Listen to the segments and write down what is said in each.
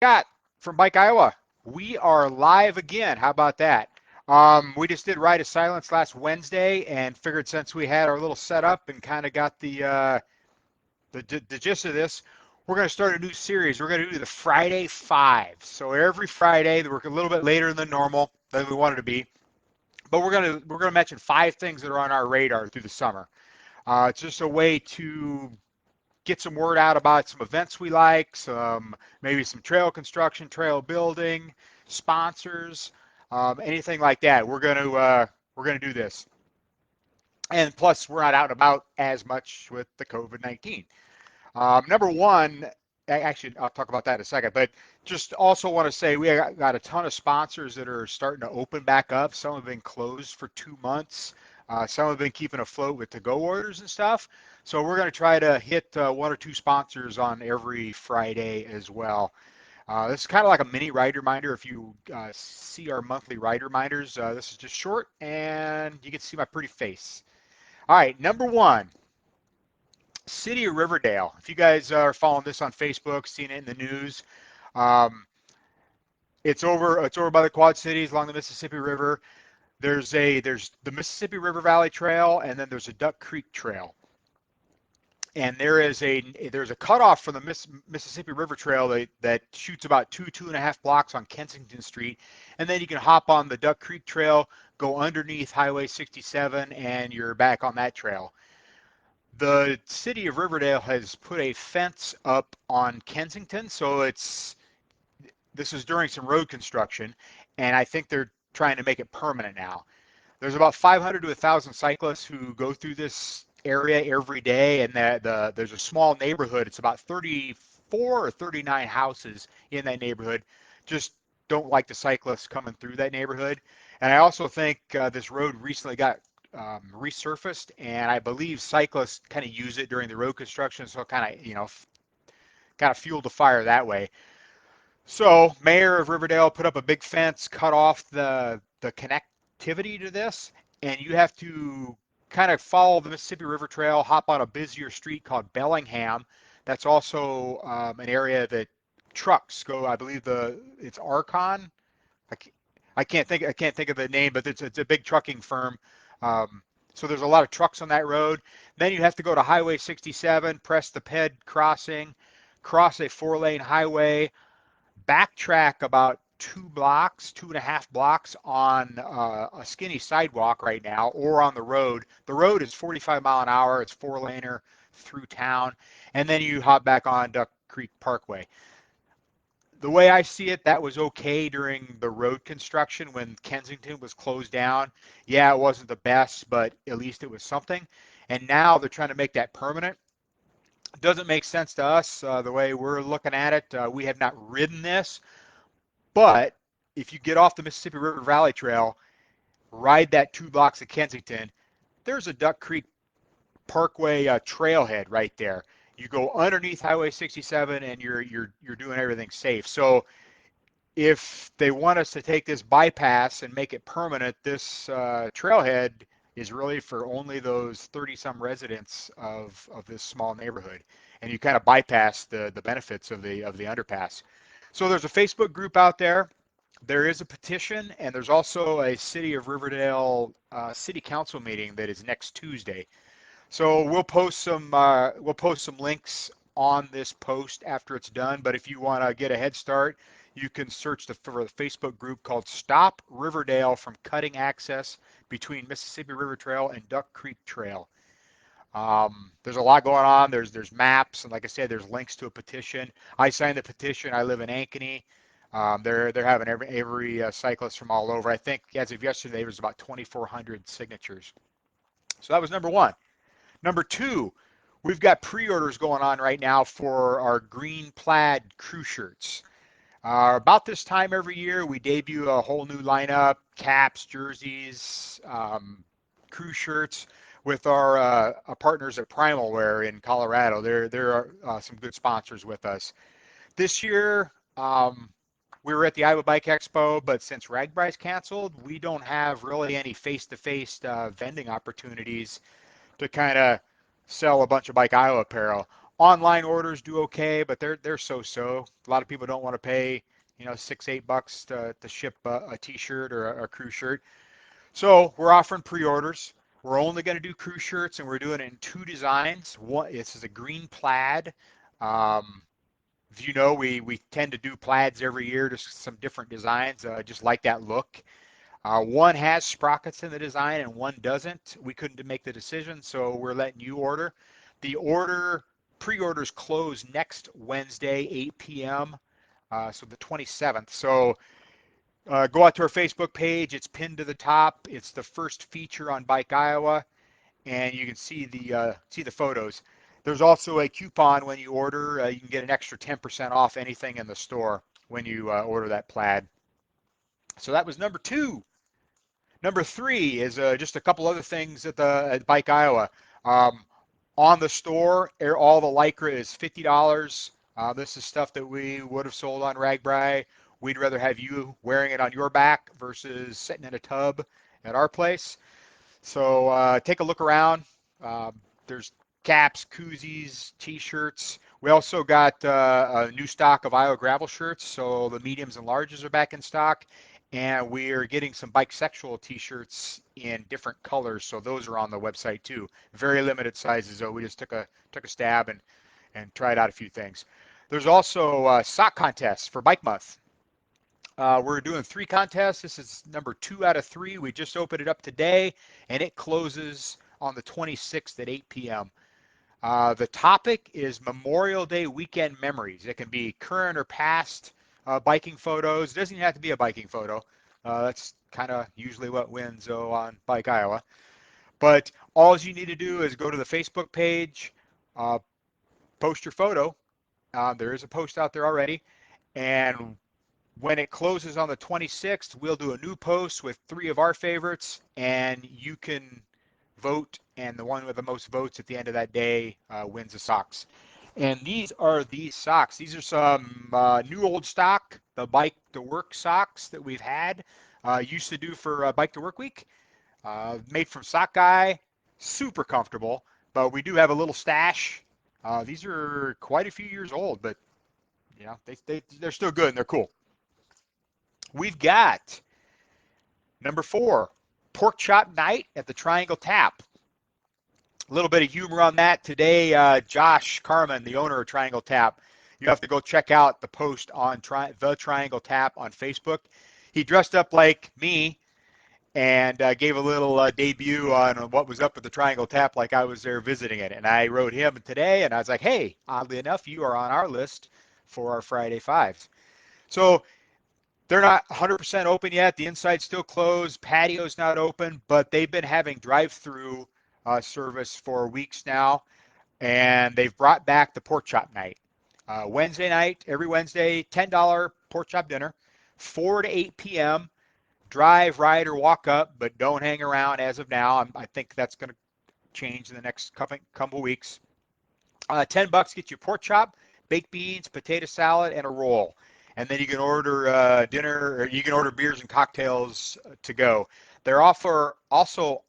Scott from Bike Iowa. We are live again. How about that? We just did Ride of Silence last Wednesday and figured since we had our little setup and kind of got the gist of this, we're going to start a new series. We're going to do the Friday Five. So every Friday, we're a little bit later than normal than we wanted to be, but we're going to mention five things that are on our radar through the summer. It's just a way to get some word out about some events we like, maybe some trail construction, trail building, sponsors, anything like that. We're gonna do this, and plus we're not out and about as much with the COVID-19. Number one, actually I'll talk about that in a second, but just also want to say we got a ton of sponsors that are starting to open back up. Some have been closed for 2 months. Some have been keeping afloat with to-go orders and stuff. So we're going to try to hit one or two sponsors on every Friday as well. This is kind of like a mini ride reminder. If you see our monthly ride reminders, this is just short and you get to see my pretty face. All right, number one, City of Riverdale. If you guys are following this on Facebook, seeing it in the news, um, it's over by the Quad Cities along the Mississippi River. There's the Mississippi River Valley Trail, and then there's a Duck Creek Trail. And there's a cutoff from the Mississippi River Trail that shoots about 2.5 blocks on Kensington Street, and then you can hop on the Duck Creek Trail, go underneath Highway 67, and you're back on that trail. The city of Riverdale has put a fence up on Kensington, so this is during some road construction, and I think they're trying to make it permanent now. There's about 500 to 1,000 cyclists who go through this area every day, and there's a small neighborhood. It's about 34 or 39 houses in that neighborhood. Just don't like the cyclists coming through that neighborhood. And I also think this road recently got resurfaced, and I believe cyclists kind of use it during the road construction, so kind of kind of fueled the fire that way. So, Mayor of Riverdale put up a big fence, cut off the connectivity to this, and you have to kind of follow the Mississippi River Trail, hop on a busier street called Bellingham. That's also an area that trucks go. I believe it's Arcon. I can't, I can't think of the name, but it's a big trucking firm. Um, so there's a lot of trucks on that road. Then you have to go to Highway 67, press the PED crossing, cross a 4-lane highway, backtrack about 2 blocks, 2.5 blocks on a skinny sidewalk right now, or on the road. The road is 45 mile an hour. It's 4-laner through town, and then you hop back on Duck Creek Parkway. The way I see it, that was okay during the road construction when Kensington was closed down. Yeah, it wasn't the best, but at least it was something. And now they're trying to make that permanent. It doesn't make sense to us the way we're looking at it. We have not ridden this, but if you get off the Mississippi River Valley Trail, ride that 2 blocks of Kensington, there's a Duck Creek Parkway trailhead right there. You go underneath Highway 67, and you're doing everything safe. So if they want us to take this bypass and make it permanent, this trailhead is really for only those 30 some residents of this small neighborhood, and you kind of bypass the benefits of the underpass. So there's a Facebook group out there. There is a petition, and there's also a City of Riverdale City Council meeting that is next Tuesday. So we'll post some links on this post after it's done. But if you want to get a head start, you can search for the Facebook group called Stop Riverdale from Cutting Access Between Mississippi River Trail and Duck Creek Trail. There's a lot going on. There's maps, and like I said, there's links to a petition. I signed the petition. I live in Ankeny. They're having every cyclist from all over. I think as of yesterday, there was about 2,400 signatures. So that was number one. Number two, we've got pre-orders going on right now for our green plaid crew shirts. About this time every year, we debut a whole new lineup, caps, jerseys, crew shirts with our partners at Primal Wear in Colorado. They're some good sponsors with us. This year, we were at the Iowa Bike Expo, but since RAGBRAI's canceled, we don't have really any face-to-face vending opportunities to kind of sell a bunch of Bike Iowa apparel. Online orders do okay, but they're so-so. A lot of people don't want to pay, $6, $8 to ship a T-shirt or a crew shirt. So we're offering pre-orders. We're only going to do crew shirts, and we're doing it in two designs. One, this is a green plaid. Um, if you know, we tend to do plaids every year, just some different designs, just like that look. One has sprockets in the design and one doesn't. We couldn't make the decision, so we're letting you order. The pre-orders close next Wednesday, 8 p.m., so the 27th. So go out to our Facebook page. It's pinned to the top. It's the first feature on Bike Iowa, and you can see the photos. There's also a coupon when you order. You can get an extra 10% off anything in the store when you order that plaid. So that was number two. Number three is just a couple other things at Bike Iowa. Um, on the store, all the Lycra is $50. This is stuff that we would have sold on RagBri. We'd rather have you wearing it on your back versus sitting in a tub at our place. So take a look around. There's caps, koozies, T-shirts. We also got a new stock of Iowa gravel shirts, so the mediums and larges are back in stock. And we're getting some bike sexual T-shirts in different colors, so those are on the website too. Very limited sizes, though. We just took a stab and tried out a few things. There's also sock contests for Bike Month. We're doing 3 contests. This is number 2 out of 3. We just opened it up today, and it closes on the 26th at 8 p.m. The topic is Memorial Day weekend memories. It can be current or past biking photos. It doesn't even have to be a biking photo. That's kind of usually what wins on Bike Iowa. But all you need to do is go to the Facebook page, post your photo. There is a post out there already. And when it closes on the 26th, we'll do a new post with 3 of our favorites, and you can vote, and the one with the most votes at the end of that day wins the socks. And these are these socks. These are some new old stock, the Bike to Work socks that we've had. Used to do for Bike to Work Week. Made from Sock Guy. Super comfortable, but we do have a little stash. These are quite a few years old, but they're still good and they're cool. We've got number 4, pork chop night at the Triangle Tap. A little bit of humor on that today. Josh Carmen, the owner of Triangle Tap, you have to go check out the post on the Triangle Tap on Facebook. He dressed up like me and gave a little debut on what was up at the Triangle Tap, like I was there visiting it. And I wrote him today, and I was like, hey, oddly enough, you are on our list for our Friday Fives. So they're not 100% open yet. The inside's still closed. Patio's not open, but they've been having drive-through service for weeks now, and they've brought back the pork chop night. Wednesday night, every Wednesday, $10 pork chop dinner, 4 to 8 p.m. Drive, ride, or walk up, but don't hang around as of now. I think that's going to change in the next couple weeks. $10 gets you pork chop, baked beans, potato salad, and a roll. And then you can order dinner, or you can order beers and cocktails to go. They're also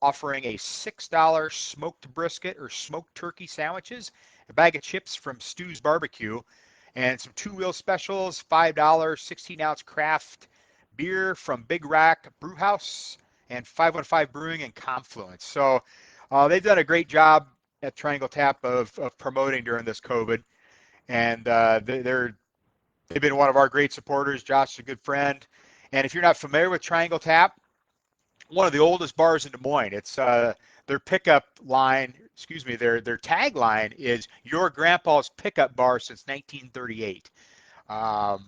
offering a $6 smoked brisket or smoked turkey sandwiches, a bag of chips from Stu's Barbecue, and some two-wheel specials, $5 16-ounce craft beer from Big Rack Brewhouse, and 515 Brewing and Confluence. So they've done a great job at Triangle Tap of promoting during this COVID, and they've been one of our great supporters. Josh is a good friend. And if you're not familiar with Triangle Tap, one of the oldest bars in Des Moines. It's their pickup line, their tagline is your grandpa's pickup bar since 1938. And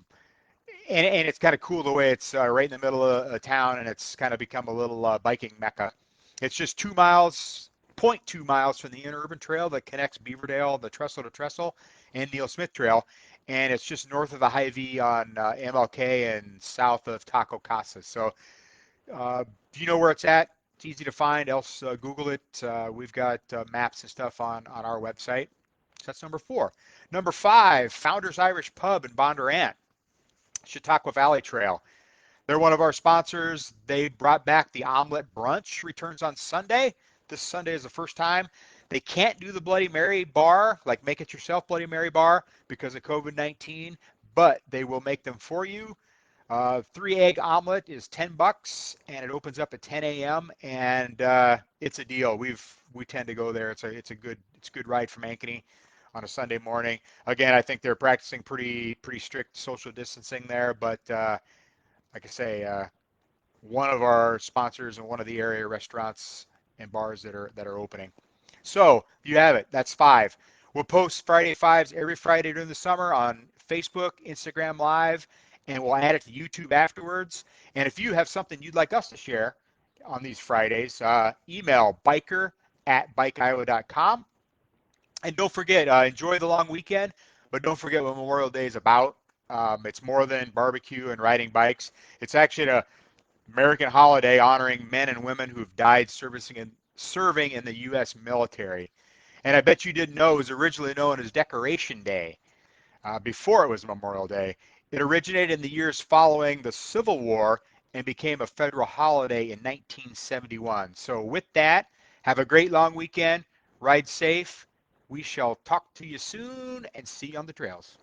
it's kind of cool the way it's right in the middle of town, and it's kind of become a little biking mecca. It's just 2 miles, 0.2 miles from the interurban trail that connects Beaverdale, the Trestle to Trestle, and Neil Smith Trail. And it's just north of the Hy-Vee on MLK and south of Taco Casa. So do you know where it's at? It's easy to find. Else Google it. We've got maps and stuff on our website. So that's number 4. Number 5, Founders Irish Pub in Bondurant, Chautauqua Valley Trail. They're one of our sponsors. They brought back the omelet brunch. Returns on Sunday. This Sunday is the first time. They can't do the Bloody Mary bar, like make it yourself Bloody Mary bar because of COVID-19, but they will make them for you. 3 egg omelet is $10, and it opens up at 10 a.m. and it's a deal. We tend to go there. It's a good ride from Ankeny on a Sunday morning. Again, I think they're practicing pretty strict social distancing there, but like I say, one of our sponsors and one of the area restaurants and bars that are opening. So you have it. That's 5. We'll post Friday Fives every Friday during the summer on Facebook, Instagram Live, and we'll add it to YouTube afterwards. And if you have something you'd like us to share on these Fridays, email biker@bikeiowa.com. And don't forget, enjoy the long weekend, but don't forget what Memorial Day is about. It's more than barbecue and riding bikes. It's actually an American holiday honoring men and women who've died serving in the U.S. military. And I bet you didn't know it was originally known as Decoration Day before it was Memorial Day. It originated in the years following the Civil War and became a federal holiday in 1971. So with that, have a great long weekend. Ride safe. We shall talk to you soon and see you on the trails.